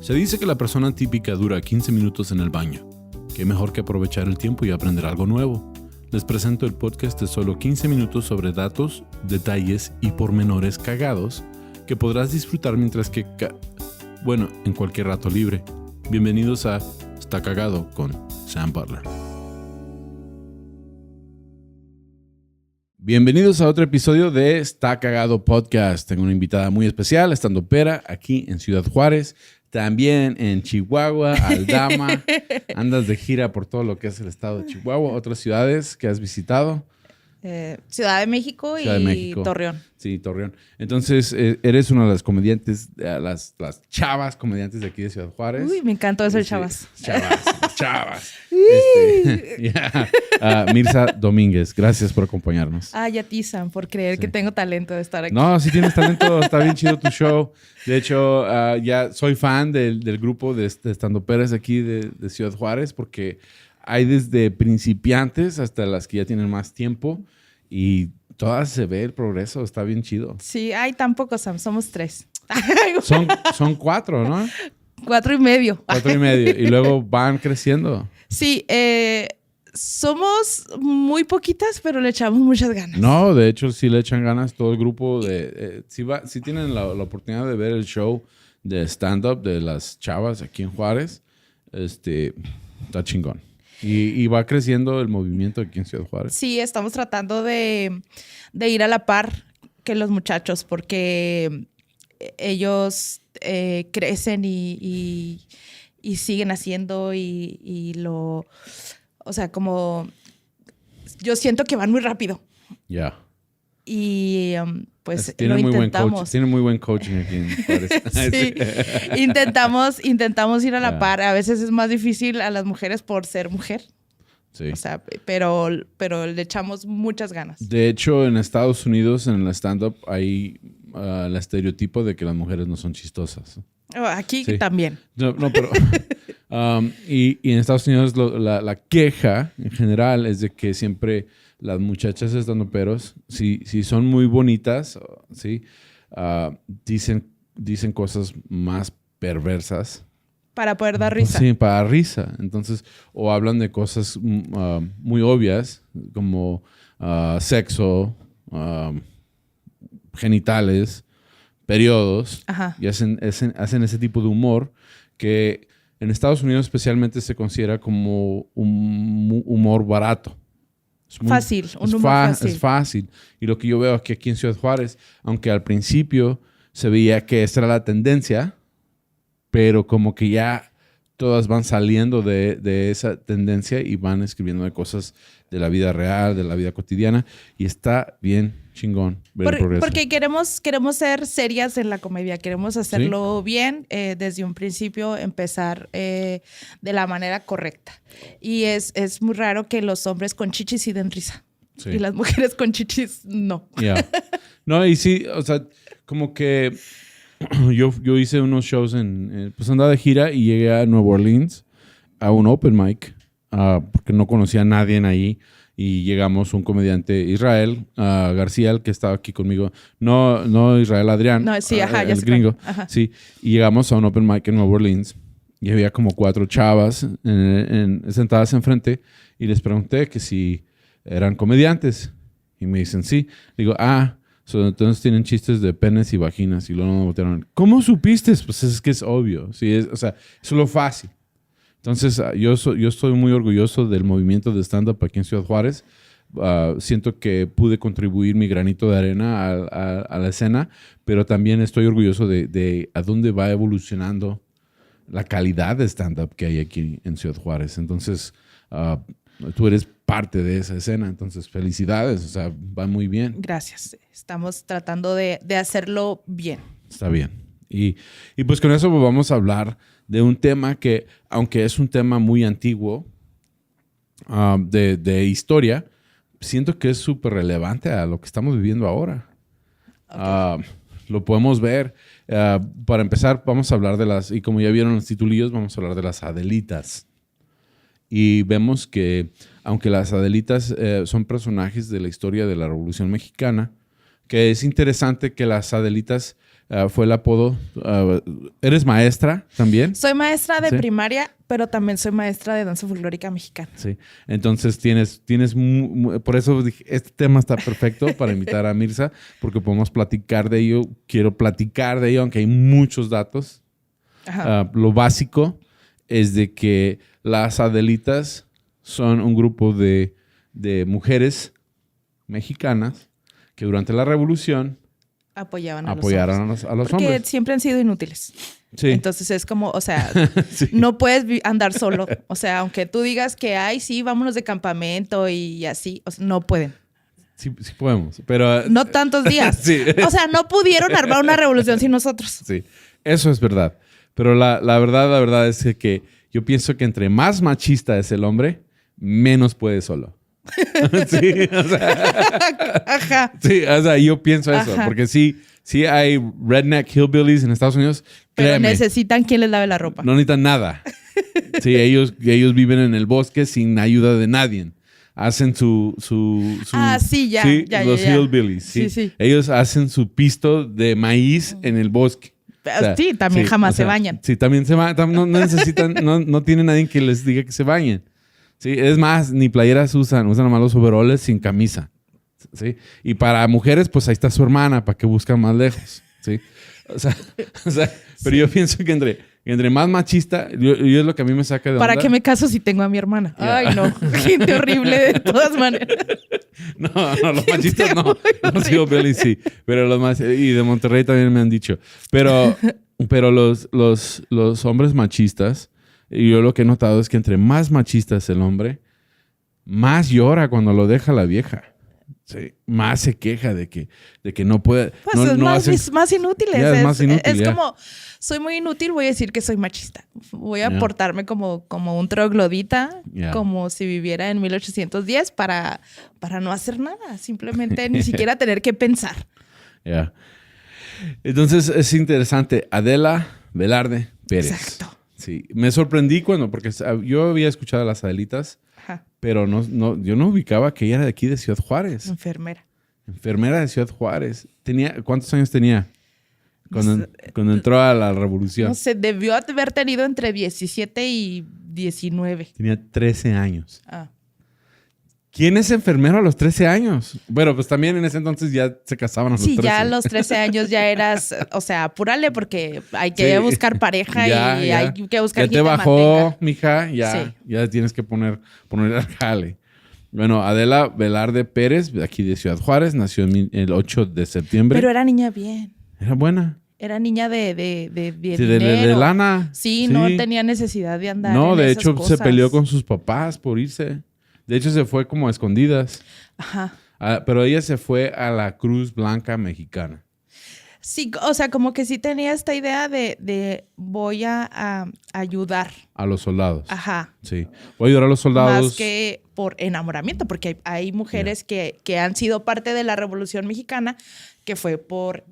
Se dice que la persona típica dura 15 minutos en el baño. Qué mejor que aprovechar el tiempo y aprender algo nuevo. Les presento el podcast de solo 15 minutos sobre datos, detalles y pormenores cagados que podrás disfrutar mientras que... en cualquier rato libre. Bienvenidos a Está Cagado con Sam Butler. Bienvenidos a otro episodio de Está Cagado Podcast. Tengo una invitada muy especial, estandopera, aquí en Ciudad Juárez, también en Chihuahua, Aldama. Andas de gira por todo lo que es el estado de Chihuahua. ¿Otras ciudades que has visitado? Ciudad de México y Torreón. Sí, Torreón. Entonces, eres una de las comediantes, las chavas comediantes de aquí de Ciudad Juárez. Uy, me encantó eso, chavas. Chavas. Mirza Domínguez, gracias por acompañarnos. Ya ti, Sam, por creer que tengo talento de estar aquí. No, sí tienes talento, está bien chido tu show. De hecho, ya soy fan del grupo de estandoperas aquí de Ciudad Juárez, porque hay desde principiantes hasta las que ya tienen más tiempo y todas se ve el progreso, está bien chido. Sí, tampoco, Sam, somos 3. Son 4, ¿no? 4 y medio. 4 y medio. Y luego van creciendo. Sí, somos muy poquitas, pero le echamos muchas ganas. No, de hecho, sí le echan ganas todo el grupo. Si tienen la oportunidad de ver el show de stand-up de las chavas aquí en Juárez, está chingón. Y va creciendo el movimiento aquí en Ciudad Juárez. Sí, estamos tratando de ir a la par que los muchachos, porque ellos crecen y siguen haciendo o sea, como yo siento que van muy rápido. Ya. Y pues tiene lo muy intentamos. Buen coach, tiene muy buen coaching aquí en Juárez. Sí. Intentamos ir a la par. A veces es más difícil a las mujeres por ser mujer. Sí. O sea, pero le echamos muchas ganas. De hecho, en Estados Unidos, en el stand-up, hay el estereotipo de que las mujeres no son chistosas. Aquí sí. También. No, pero... y en Estados Unidos la queja en general es de que siempre las muchachas estandoperos, si son muy bonitas, ¿sí? Dicen cosas más perversas. Para poder dar risa. Sí, para dar risa. Entonces, o hablan de cosas muy obvias, como sexo, genitales, periodos. Ajá. Y hacen ese tipo de humor que en Estados Unidos especialmente se considera como un humor barato. Fácil, un humor fácil. Es fácil. Y lo que yo veo aquí en Ciudad Juárez, aunque al principio se veía que esta era la tendencia, pero como que ya todas van saliendo de esa tendencia y van escribiendo de cosas de la vida real, de la vida cotidiana. Y está bien chingón ver el progreso. Porque queremos ser serias en la comedia. Queremos hacerlo bien, desde un principio empezar de la manera correcta. Y es muy raro que los hombres con chichis sí den risa. Sí. Y las mujeres con chichis no. Yeah. No, y sí, o sea, como que yo hice unos shows pues andaba de gira y llegué a Nueva Orleans a un open mic porque no conocía a nadie ahí. Y llegamos un comediante, Israel García, el que estaba aquí conmigo. No Israel Adrián. No, sí, ya el gringo. Ajá. Sí, y llegamos a un open mic en Nueva Orleans. Y había como 4 chavas sentadas enfrente. Y les pregunté que si eran comediantes. Y me dicen sí. Digo, entonces tienen chistes de penes y vaginas. Y luego me voltearon. ¿Cómo supiste? Pues es que es obvio. Sí, o sea, eso es lo fácil. Entonces, yo estoy muy orgulloso del movimiento de stand-up aquí en Ciudad Juárez. Siento que pude contribuir mi granito de arena a la escena, pero también estoy orgulloso de a dónde va evolucionando la calidad de stand-up que hay aquí en Ciudad Juárez. Entonces, tú eres parte de esa escena, entonces felicidades, o sea, va muy bien. Gracias. Estamos tratando de hacerlo bien. Está bien. Y pues con eso vamos a hablar de un tema que, aunque es un tema muy antiguo de historia, siento que es súper relevante a lo que estamos viviendo ahora. Okay. Lo podemos ver. Para empezar, vamos a hablar y como ya vieron los titulillos, vamos a hablar de las Adelitas. Y vemos que, aunque las Adelitas son personajes de la historia de la Revolución Mexicana, que es interesante que las Adelitas fue el apodo. ¿Eres maestra también? Soy maestra de Sí. primaria, pero también soy maestra de danza folclórica mexicana. Sí. Entonces por eso dije, este tema está perfecto para invitar a Mirza, porque podemos platicar de ello. Quiero platicar de ello, aunque hay muchos datos. Ajá. Lo básico es de que las Adelitas son un grupo de mujeres mexicanas que durante la Revolución Apoyaron a los apoyaron hombres. a los Porque hombres. siempre han sido inútiles. Sí. Entonces es como, o sea, Sí. no puedes andar solo. O sea, aunque tú digas que, ay, sí, vámonos de campamento y así, o sea, no pueden. Sí, sí podemos, pero... No tantos días. Sí. O sea, no pudieron armar una revolución sin nosotros. Sí, eso es verdad. Pero la verdad es que yo pienso que entre más machista es el hombre, menos puede solo. Sí, o sea, Ajá. sí, o sea, yo pienso eso. Ajá. Porque sí hay redneck hillbillies en Estados Unidos. Pero Créeme, necesitan quien les lave la ropa. no necesitan nada. Sí, ellos viven en el bosque sin ayuda de nadie. Hacen su Sí, ya, sí, ya, los ya. hillbillies, sí. Sí. Ellos hacen su pisto de maíz en el bosque. O sea, Sí, también jamás se bañan. Sí, también se bañan. No necesitan, no tienen nadie que les diga que se bañen. Sí, es más, ni playeras usan nomás los overoles sin camisa. Sí. Y para mujeres, pues ahí está su hermana, para que buscan más lejos. Sí. O sea, pero yo pienso que entre más machista, yo es lo que a mí me saca de onda. ¿Para qué me caso si tengo a mi hermana? Yeah. Ay, no. Gente horrible de todas maneras. No, los machistas no. Los hillbillies sí. Pero los más, y de Monterrey también me han dicho. Pero los hombres machistas, y yo lo que he notado es que entre más machista es el hombre, más llora cuando lo deja la vieja. Sí, más se queja de que no puede. Pues no, es no más, hacen- más inútil. Ya, es más inútil, es ya. como, soy muy inútil, voy a decir que soy machista. Voy a Ya. portarme como un troglodita, Ya. como si viviera en 1810 para no hacer nada. Simplemente ni siquiera tener que pensar. Ya. Entonces es interesante. Adela Velarde Pérez. Exacto. Sí, me sorprendí porque yo había escuchado a las Adelitas, Ajá. pero yo no ubicaba que ella era de aquí de Ciudad Juárez. Enfermera. Enfermera de Ciudad Juárez. ¿Cuántos años tenía cuando entró a la revolución? No sé, debió haber tenido entre 17 y 19. Tenía 13 años. Ah. ¿Quién es enfermero a los 13 años? Bueno, pues también en ese entonces ya se casaban a los 13. Sí, ya a los 13 años ya eras, o sea, apúrale porque hay que Sí. buscar pareja Ya, y ya. hay que buscar Ya quien te te bajó, mantenga. mija. Sí. Ya tienes que poner al jale. Bueno, Adela Velarde Pérez, de aquí de Ciudad Juárez, nació el 8 de septiembre. Pero era niña bien. Era buena. Era niña de Sí, dinero. de lana. Sí, no tenía necesidad de andar No, en de esas hecho cosas. se peleó con sus papás por irse. De hecho se fue como a escondidas. Ajá. Pero ella se fue a la Cruz Blanca Mexicana. Sí, o sea, como que sí tenía esta idea de voy a ayudar. A los soldados. Ajá. Sí. Voy a ayudar a los soldados. Más que por enamoramiento, porque hay mujeres que han sido parte de la Revolución Mexicana que fue por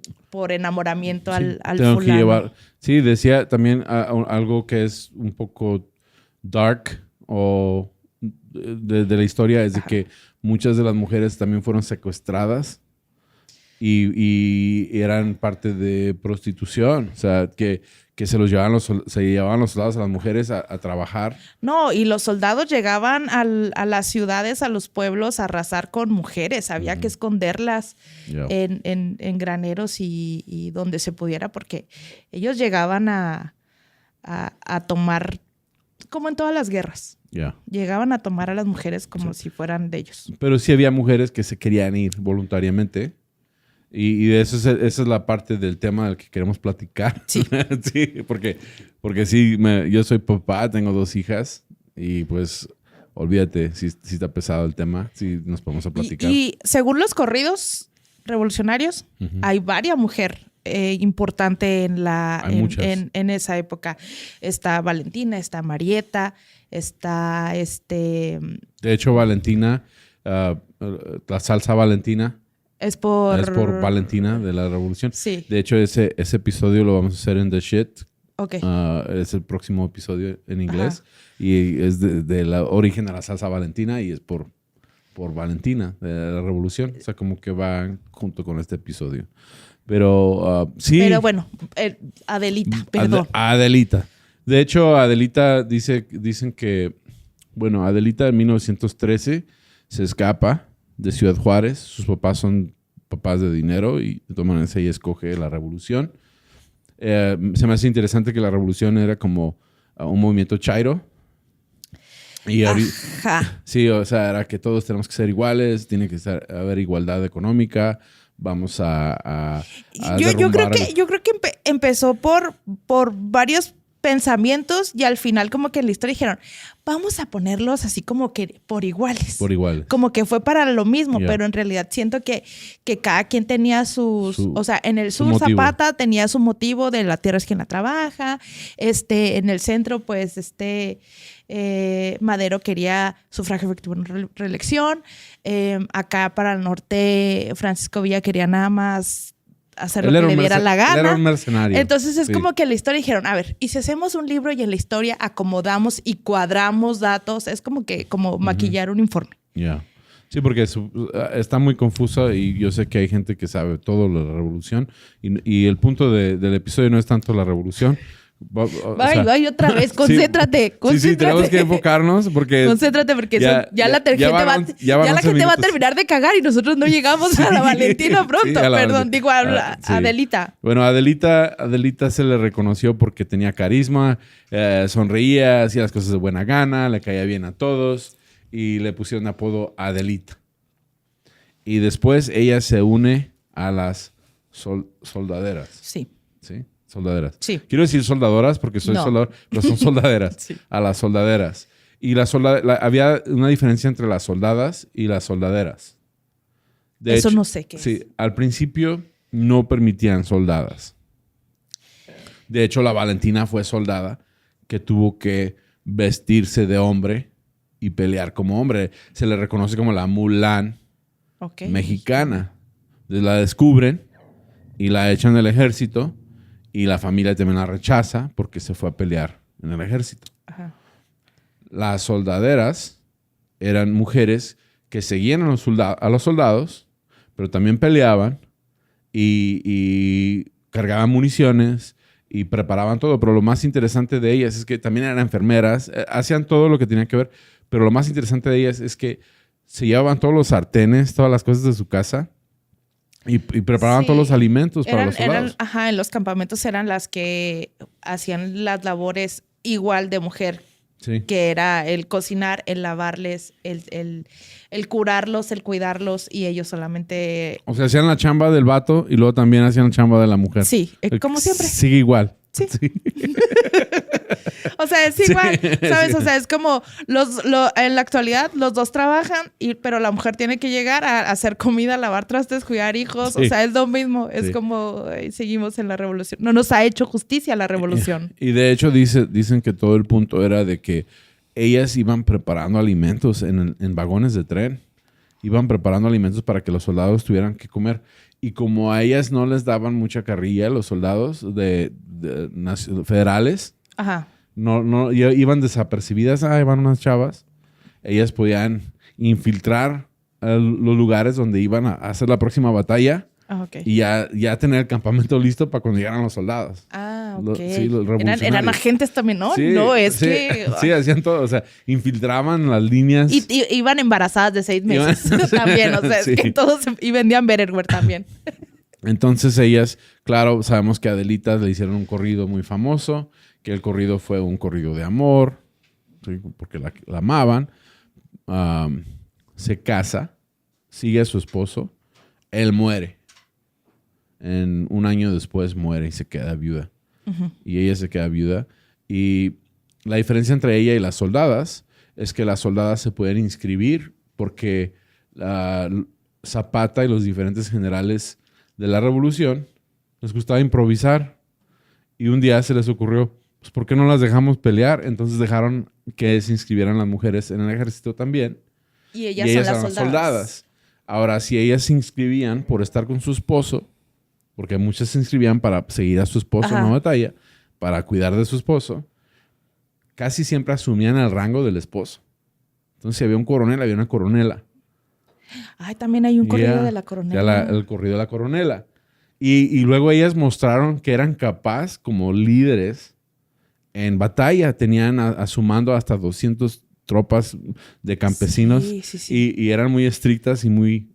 enamoramiento al Tengo que fulano. llevar. Sí, decía también algo que es un poco dark o de la historia, es de que muchas de las mujeres también fueron secuestradas y eran parte de prostitución. O sea, que se llevaban los soldados a las mujeres a trabajar. No, y los soldados llegaban a las ciudades, a los pueblos, a arrasar con mujeres. Había que esconderlas Yeah. en graneros y donde se pudiera, porque ellos llegaban a tomar, como en todas las guerras, Yeah. llegaban a tomar a las mujeres como si fueran de ellos. Pero sí había mujeres que se querían ir voluntariamente. Y esa es la parte del tema del que queremos platicar. Sí. Sí, porque sí, yo soy papá, tengo 2 hijas y pues olvídate, si está pesado el tema, sí nos podemos a platicar. Y según los corridos revolucionarios, hay varias mujeres importante Hay muchas. en esa época. Está Valentina, está Marieta, está De hecho, Valentina, la salsa Valentina es por Valentina de la Revolución. Sí. De hecho, ese episodio lo vamos a hacer en The Shit. Ok. Es el próximo episodio en inglés. Y es de la origen de la salsa Valentina y es por por Valentina de la Revolución. O sea, como que va junto con este episodio. Pero sí. Pero bueno, Adelita, perdón. Adelita. De hecho, Adelita dicen que, bueno, Adelita en 1913 se escapa de Ciudad Juárez. Sus papás son papás de dinero y de todas maneras ella escoge la revolución. Se me hace interesante que la revolución era como un movimiento chairo. Y Ajá. sí, o sea, era que todos tenemos que ser iguales, tiene que haber igualdad económica, vamos a yo creo que empezó por varios pensamientos y al final como que en la historia dijeron, vamos a ponerlos así como que por iguales. Por iguales. Como que fue para lo mismo, Yeah. pero en realidad siento que cada quien tenía o sea, en el sur motivo. Zapata tenía su motivo de la tierra es quien la trabaja, en el centro pues Madero quería sufragio efectivo en reelección, acá para el norte Francisco Villa quería nada más hacer lo que le diera la gana. Él era un mercenario. Entonces es Sí. como que en la historia dijeron, a ver, y si hacemos un libro y en la historia acomodamos y cuadramos datos, es como maquillar un informe. Ya. Sí, porque está muy confusa y yo sé que hay gente que sabe todo de la revolución y el punto del episodio no es tanto la revolución. Vaya otra vez, concéntrate, Sí, tenemos que enfocarnos porque... Concéntrate porque ya la gente va a terminar de cagar y nosotros no llegamos a la Valentina pronto. Perdón, digo a Adelita. Bueno, Adelita se le reconoció porque tenía carisma, sonreía, hacía las cosas de buena gana, le caía bien a todos y le pusieron apodo Adelita. Y después ella se une a las soldaderas. Sí. ¿Sí? Soldaderas. Sí. Quiero decir soldadoras porque soy soldador, pero son soldaderas. Sí. A las soldaderas. Y había una diferencia entre las soldadas y las soldaderas. Eso no sé qué es. Sí, al principio no permitían soldadas. De hecho, la Valentina fue soldada que tuvo que vestirse de hombre y pelear como hombre. Se le reconoce como la Mulan mexicana. Entonces la descubren y la echan del ejército. Y la familia también la rechaza porque se fue a pelear en el ejército. Ajá. Las soldaderas eran mujeres que seguían a los soldados, pero también peleaban y cargaban municiones y preparaban todo. Pero lo más interesante de ellas es que también eran enfermeras, hacían todo lo que tenía que ver. Pero lo más interesante de ellas es que se llevaban todos los sartenes, todas las cosas de su casa. Y preparaban todos los alimentos para los soldados. En los campamentos eran las que hacían las labores igual de mujer. Sí. Que era el cocinar, el lavarles, el curarlos, el cuidarlos y ellos solamente... O sea, hacían la chamba del vato y luego también hacían la chamba de la mujer. Sí, como siempre. Sigue igual. Sí. O sea, es igual, ¿sabes? O sea, es como en la actualidad los dos trabajan, pero la mujer tiene que llegar a hacer comida, lavar trastes, cuidar hijos. Sí. O sea, es lo mismo. Es como seguimos en la revolución. No nos ha hecho justicia la revolución. Y de hecho dicen que todo el punto era de que ellas iban preparando alimentos en vagones de tren. Iban preparando alimentos para que los soldados tuvieran que comer. Y como a ellas no les daban mucha carrilla, los soldados federales, ajá, no iban desapercibidas. Iban unas chavas. Ellas podían infiltrar los lugares donde iban a hacer la próxima batalla. Okay. Y ya tener el campamento listo para cuando llegaran los soldados. Ok. Los revolucionarios. Eran agentes también, ¿no? Sí, no, es sí, que... Sí, hacían todo. O sea, infiltraban las líneas. Y iban embarazadas de 6 meses también. O sea, es que todos... Y vendían Betterware también. Entonces ellas, claro, sabemos que a Adelita le hicieron un corrido muy famoso, que el corrido fue un corrido de amor, ¿sí? Porque la amaban. Se casa, sigue a su esposo, él muere. Un año después muere y se queda viuda. Uh-huh. Y ella se queda viuda. Y la diferencia entre ella y las soldadas es que las soldadas se pueden inscribir porque Zapata y los diferentes generales de la revolución les gustaba improvisar. Y un día se les ocurrió, pues, ¿por qué no las dejamos pelear? Entonces dejaron que se inscribieran las mujeres en el ejército también. Y ellas son las soldadas. Ahora, si ellas se inscribían por estar con su esposo, porque muchas se inscribían para seguir a su esposo en una batalla, para cuidar de su esposo, casi siempre asumían el rango del esposo. Entonces, si había un coronel, había una coronela. Ay, también hay un corrido de la coronela. El corrido de la coronela. Y luego ellas mostraron que eran capaz como líderes en batalla. Tenían a su mando hasta 200 tropas de campesinos. Sí. Y eran muy estrictas y muy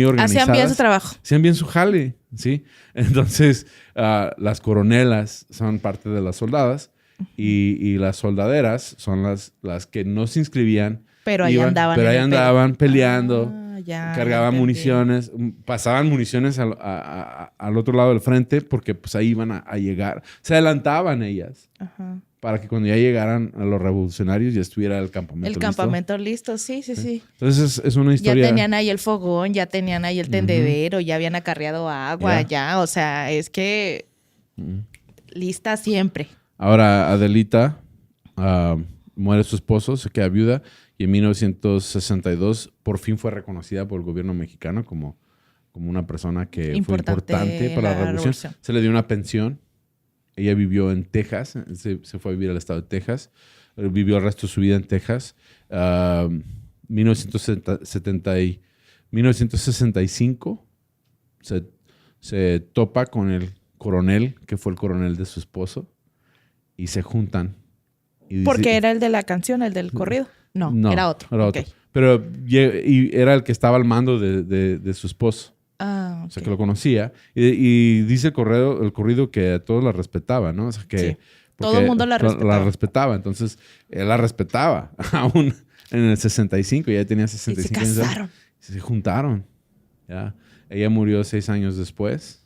organizadas. Hacían bien su trabajo. Hacían bien su jale, ¿sí? Entonces, las coronelas son parte de las soldadas y las soldaderas son las que no se inscribían. Pero ahí andaban peleando, cargaban municiones, pasaban municiones al otro lado del frente porque pues ahí iban a llegar. Se adelantaban ellas. Ajá. Para que cuando ya llegaran a los revolucionarios ya estuviera el campamento listo. El campamento listo, sí. Entonces es una historia... Ya tenían ahí el fogón, ya tenían ahí el tendedero, ya habían acarreado agua, o sea, es que lista siempre. Ahora Adelita muere su esposo, se queda viuda y en 1962 por fin fue reconocida por el gobierno mexicano como una persona que fue importante para la revolución. Se le dio una pensión. Ella vivió en Texas, se fue a vivir al estado de Texas, vivió el resto de su vida en Texas. 1965 se topa con el coronel, que fue el coronel de su esposo, y se juntan. ¿Porque era el de la canción, el del corrido? No, era otro. Era otro. Pero era el que estaba al mando de su esposo. Okay. O sea, que lo conocía. Y dice el corrido que a todos la respetaba, ¿no? O sea, que... Sí. Todo el mundo la respetaba. Entonces, él la respetaba. Aún en el 65, ya tenía 65 años. Y se casaron. Se juntaron. ¿Ya? Ella murió 6 años después.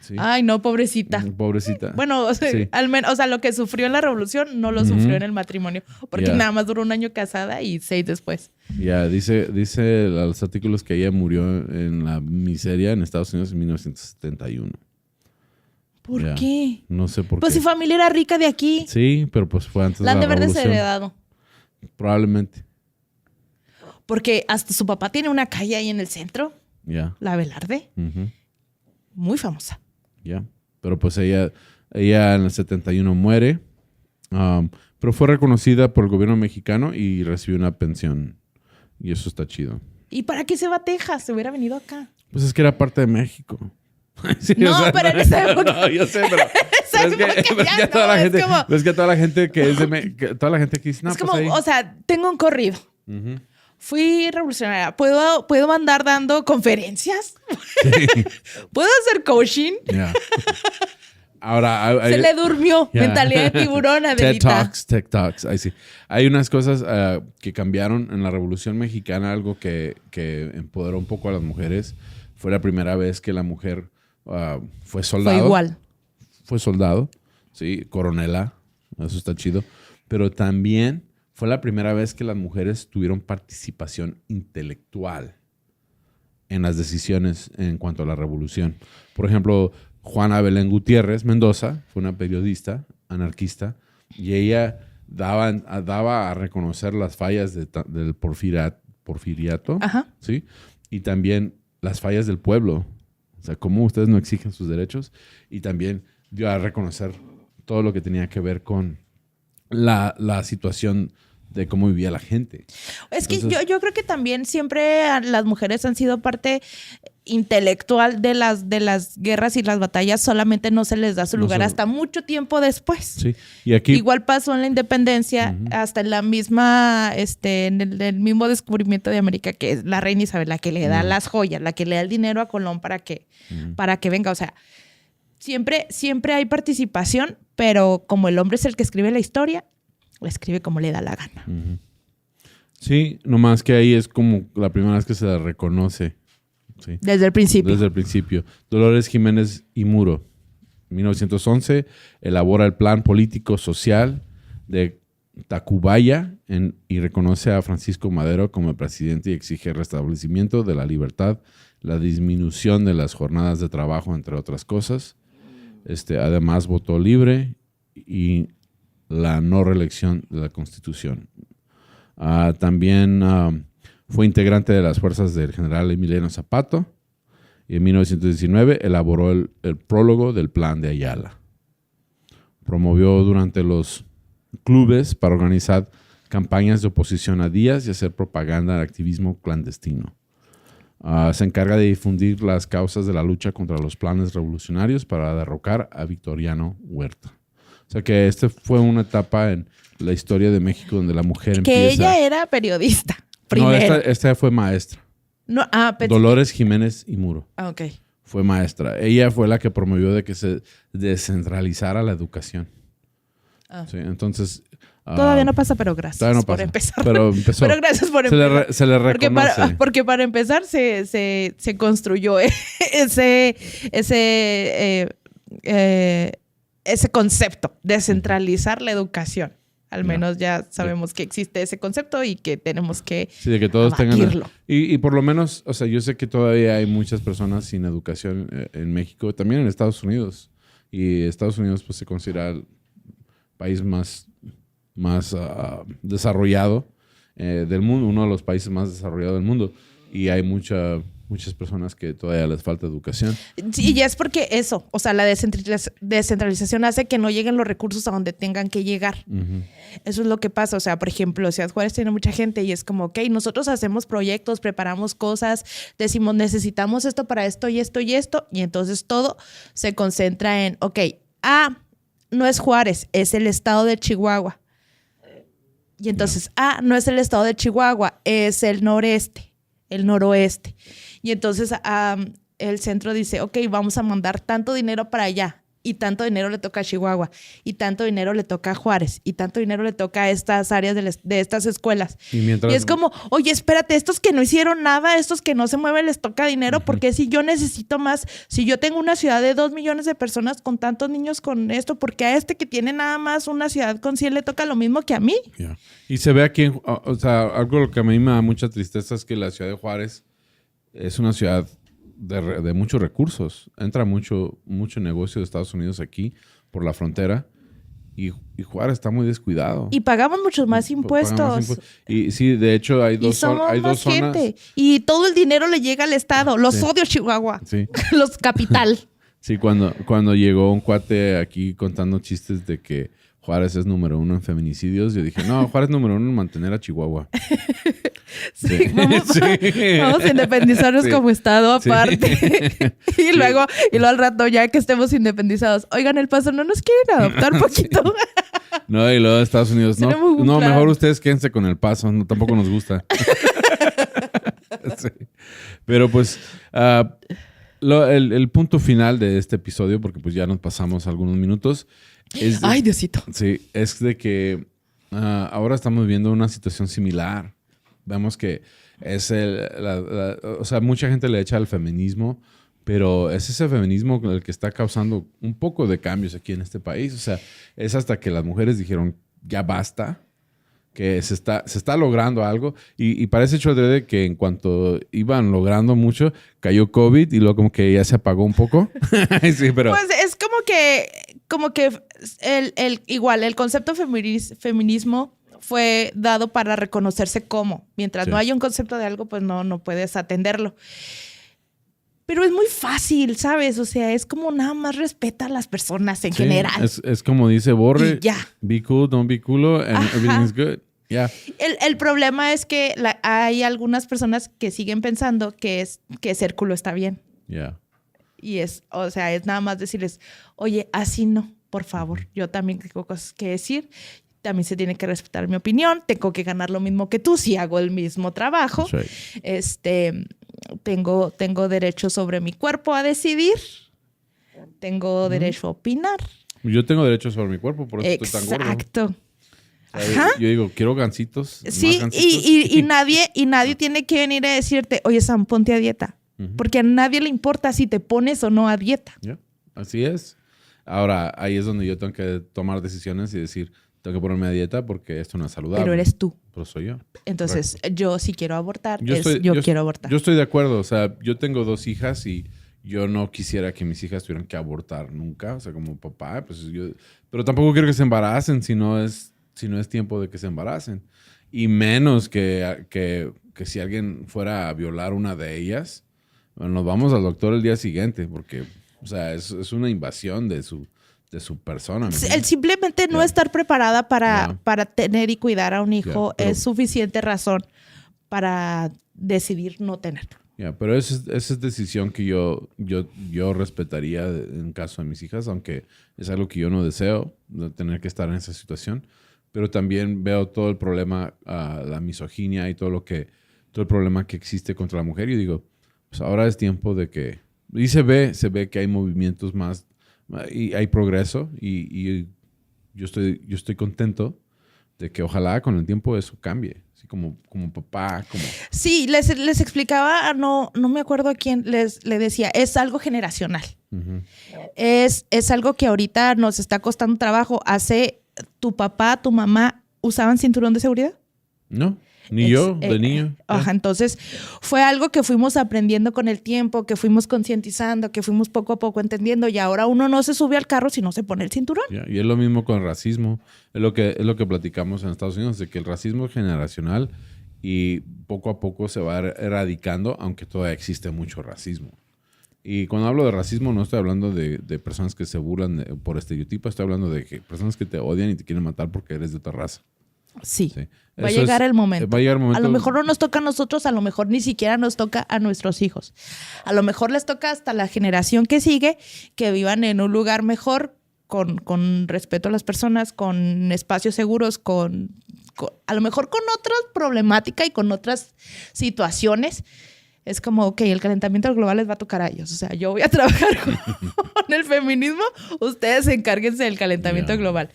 ¿Sí? Ay, no, pobrecita. Pobrecita. Bueno, o sea, sí. al menos, o sea, lo que sufrió en la revolución no lo sufrió en el matrimonio. Porque nada más duró 1 año casada y 6 después. Dice los artículos que ella murió en la miseria en Estados Unidos en 1971. ¿Por qué? No sé por qué. Pues si familia era rica de aquí. Sí, pero pues fue antes de la revolución. La han de haber desheredado. Probablemente. Porque hasta su papá tiene una calle ahí en el centro. La Velarde. Muy famosa. Pero pues ella en el 71 muere. Pero fue reconocida por el gobierno mexicano y recibió una pensión. Y eso está chido. ¿Y para qué se va a Texas? Se hubiera venido acá. Pues es que era parte de México. Sí, no, pero en esa época... No, yo sé, pero... es que toda la gente... Es que toda la gente que es de... Toda la gente que dice... No, es como, pues o sea, tengo un corrido. Fui revolucionaria. ¿Puedo andar dando conferencias? Sí. ¿Puedo hacer coaching? Ahora... Se le durmió. Mentalidad de tiburón, Adelita. TED Talks. Ahí sí. Hay unas cosas que cambiaron en la Revolución Mexicana, algo que empoderó un poco a las mujeres. Fue la primera vez que la mujer fue soldado. Fue igual. Fue soldado, sí, coronela. Eso está chido. Pero también fue la primera vez que las mujeres tuvieron participación intelectual en las decisiones en cuanto a la revolución. Por ejemplo, Juana Belén Gutiérrez Mendoza fue una periodista anarquista y ella daba a reconocer las fallas del porfiriato, ¿sí? Y también las fallas del pueblo. O sea, cómo ustedes no exigen sus derechos. Y también dio a reconocer todo lo que tenía que ver con la situación de cómo vivía la gente. Entonces, que yo creo que también siempre las mujeres han sido parte intelectual de las guerras y las batallas, solamente no se les da su lugar hasta mucho tiempo después. Sí. Y aquí igual pasó en la independencia, hasta en la misma, en el mismo descubrimiento de América, que es la reina Isabel, la que le da las joyas, la que le da el dinero a Colón para que venga. O sea, siempre hay participación, pero como el hombre es el que escribe la historia, la escribe como le da la gana. Sí, nomás que ahí es como la primera vez que se la reconoce. Sí. Desde el principio. Desde el principio. Dolores Jiménez y Muro, 1911, elabora el plan político-social de Tacubaya y reconoce a Francisco Madero como presidente y exige el restablecimiento de la libertad, la disminución de las jornadas de trabajo, entre otras cosas. Además, votó libre y la no reelección de la Constitución. También fue integrante de las fuerzas del general Emiliano Zapata y en 1919 elaboró el prólogo del Plan de Ayala. Promovió durante los clubes para organizar campañas de oposición a Díaz y hacer propaganda de activismo clandestino. Se encarga de difundir las causas de la lucha contra los planes revolucionarios para derrocar a Victoriano Huerta. O sea que fue una etapa en la historia de México donde la mujer que empieza... ella era periodista, primero. No, esta fue maestra. No, Dolores Jiménez y Muro. Ok. Fue maestra. Ella fue la que promovió de que se descentralizara la educación. Sí, entonces... Todavía no pasa, pero gracias no pasa, por empezar. Pero empezó. Pero gracias por empezar. Se le reconoce. Porque para empezar se construyó ese concepto, descentralizar la educación. Al menos ya sabemos que existe ese concepto y que tenemos que de que todos abatirlo. Y por lo menos, o sea, yo sé que todavía hay muchas personas sin educación en México, también en Estados Unidos. Y Estados Unidos pues se considera el país más desarrollado del mundo, uno de los países más desarrollados del mundo. Y hay muchas personas que todavía les falta educación. Sí, y es porque eso, o sea, la descentralización hace que no lleguen los recursos a donde tengan que llegar. Uh-huh. Eso es lo que pasa. O sea, por ejemplo, Ciudad Juárez tiene mucha gente y es como, ok, nosotros hacemos proyectos, preparamos cosas, decimos, necesitamos esto para esto y esto y esto, y entonces todo se concentra en, ok, no es Juárez, es el estado de Chihuahua. Y entonces, no es el estado de Chihuahua, es el noreste, el noroeste. Y entonces el centro dice, ok, vamos a mandar tanto dinero para allá. Y tanto dinero le toca a Chihuahua. Y tanto dinero le toca a Juárez. Y tanto dinero le toca a estas áreas de estas escuelas. Y es como, oye, espérate, estos que no hicieron nada, estos que no se mueven les toca dinero. Uh-huh. Porque si yo necesito más, si yo tengo una ciudad de 2 millones de personas con tantos niños con esto, porque a este que tiene nada más una ciudad con 100 le toca lo mismo que a mí. Yeah. Y se ve aquí, o sea, algo que a mí me da mucha tristeza es que la ciudad de Juárez es una ciudad de muchos recursos. Entra mucho negocio de Estados Unidos aquí por la frontera y Juárez está muy descuidado. Y pagamos muchos más impuestos. Y sí, de hecho hay dos zonas. Gente. Y todo el dinero le llega al Estado. Los odio, Chihuahua. Sí. Los capital. Sí, cuando llegó un cuate aquí contando chistes de que Juárez es número 1 en feminicidios, yo dije, no, Juárez es número 1 en mantener a Chihuahua. Sí, vamos a independizarnos como Estado aparte. Sí. y luego al rato, ya que estemos independizados, oigan, El Paso, ¿no nos quieren adoptar poquito? No, y luego Estados Unidos, no, mejor ustedes quédense con El Paso, no, tampoco nos gusta. Sí. Pero pues, el punto final de este episodio, porque pues ya nos pasamos algunos minutos, ¡ay, Diosito! Sí, es de que ahora estamos viendo una situación similar. Vemos que es o sea, mucha gente le echa al feminismo, pero es ese feminismo el que está causando un poco de cambios aquí en este país. O sea, es hasta que las mujeres dijeron, ya basta, que se está logrando algo. Y parece hecho adrede que en cuanto iban logrando mucho, cayó COVID y luego como que ya se apagó un poco. Sí, pero... Pues es como que igual el concepto feminismo fue dado para reconocerse como. Mientras no haya un concepto de algo, pues no puedes atenderlo. Pero es muy fácil, ¿sabes? O sea, es como nada más respeta a las personas en general. Es como dice Borre, y ya. Be cool, don't be culo, and everything's good. Yeah. El problema es que hay algunas personas que siguen pensando que ser culo está bien. Yeah. Y es nada más decirles, oye, así no, por favor. Yo también tengo cosas que decir. También se tiene que respetar mi opinión. Tengo que ganar lo mismo que tú si hago el mismo trabajo. Right. Tengo derecho sobre mi cuerpo a decidir. Tengo derecho a opinar. Yo tengo derecho sobre mi cuerpo, por eso estoy tan gordo. Exacto. Ajá. Yo digo, quiero gancitos. Sí, y nadie tiene que venir a decirte, oye, Sam, ponte a dieta. Uh-huh. Porque a nadie le importa si te pones o no a dieta. Yeah. Así es. Ahora, ahí es donde yo tengo que tomar decisiones y decir, tengo que ponerme a dieta porque esto no es saludable. Pero eres tú. Pero soy yo. Entonces, correcto. Yo si quiero abortar, yo quiero abortar. Yo estoy de acuerdo. O sea, yo tengo 2 hijas y yo no quisiera que mis hijas tuvieran que abortar nunca. O sea, como papá, pues pero tampoco quiero que se embaracen si no es tiempo de que se embaracen. Y menos que si alguien fuera a violar una de ellas, bueno, nos vamos al doctor el día siguiente porque, o sea, es una invasión de su su persona. El simplemente no estar preparada para tener y cuidar a un hijo es suficiente razón para decidir no tenerlo. Pero esa es decisión que yo respetaría en caso de mis hijas, aunque es algo que yo no deseo, de tener que estar en esa situación. Pero también veo todo el problema, la misoginia y todo el problema que existe contra la mujer. Y digo, pues ahora es tiempo de que... Y se ve que hay movimientos más y hay progreso. Y yo estoy contento de que ojalá con el tiempo eso cambie. Así como papá, como... Sí, les explicaba, no me acuerdo a quién le decía, es algo generacional. Uh-huh. Es algo que ahorita nos está costando trabajo. ¿Tu papá, tu mamá usaban cinturón de seguridad? No, ni yo, de niño. Ajá, entonces fue algo que fuimos aprendiendo con el tiempo, que fuimos concientizando, que fuimos poco a poco entendiendo, y ahora uno no se sube al carro si no se pone el cinturón. Y es lo mismo con el racismo. Es lo que platicamos en Estados Unidos, de que el racismo es generacional y poco a poco se va erradicando, aunque todavía existe mucho racismo. Y cuando hablo de racismo no estoy hablando de personas que se burlan por estereotipos, estoy hablando de que personas que te odian y te quieren matar porque eres de otra raza. Sí. Va a llegar el momento. A lo mejor no nos toca a nosotros, a lo mejor ni siquiera nos toca a nuestros hijos. A lo mejor les toca hasta la generación que sigue, que vivan en un lugar mejor, con respeto a las personas, con espacios seguros, a lo mejor con otra problemática y con otras situaciones. Es como, ok, el calentamiento global les va a tocar a ellos. O sea, yo voy a trabajar con el feminismo, ustedes encárguense del calentamiento global.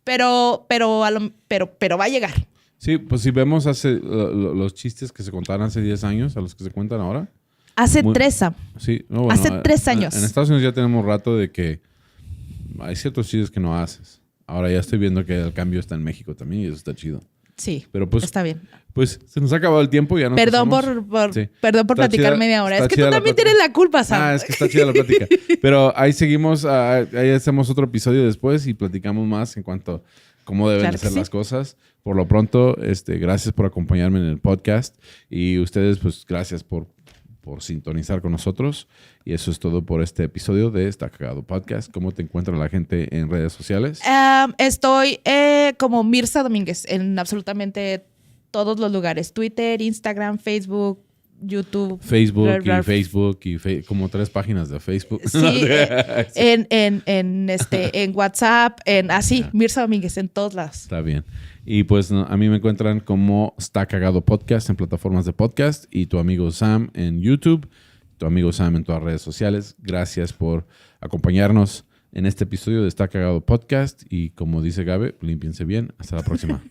Pero va a llegar. Sí, pues si vemos los chistes que se contaban hace 10 años a los que se cuentan ahora. Hace 3 años. En Estados Unidos ya tenemos rato de que hay ciertos chistes que no haces. Ahora ya estoy viendo que el cambio está en México también y eso está chido. Sí, pero pues, está bien. Pues se nos ha acabado el tiempo. Ya perdón por platicar media hora. Es que tú también tienes la culpa, Sam. Es que está chida la plática. Pero ahí seguimos, ahí hacemos otro episodio después y platicamos más en cuanto a cómo deben ser las cosas. Por lo pronto, gracias por acompañarme en el podcast. Y ustedes, pues, gracias por sintonizar con nosotros. Y eso es todo por este episodio de Está Cagado Podcast. ¿Cómo te encuentra la gente en redes sociales? Estoy como Mirza Domínguez en absolutamente todos los lugares. Twitter, Instagram, Facebook, YouTube. Facebook como 3 páginas de Facebook. Sí, en WhatsApp, Mirza Domínguez en todos lados. Está bien. Y pues a mí me encuentran como Está Cagado Podcast en plataformas de podcast y tu amigo Sam en YouTube, tu amigo Sam en todas las redes sociales. Gracias por acompañarnos en este episodio de Está Cagado Podcast y como dice Gabe, límpiense bien. Hasta la próxima.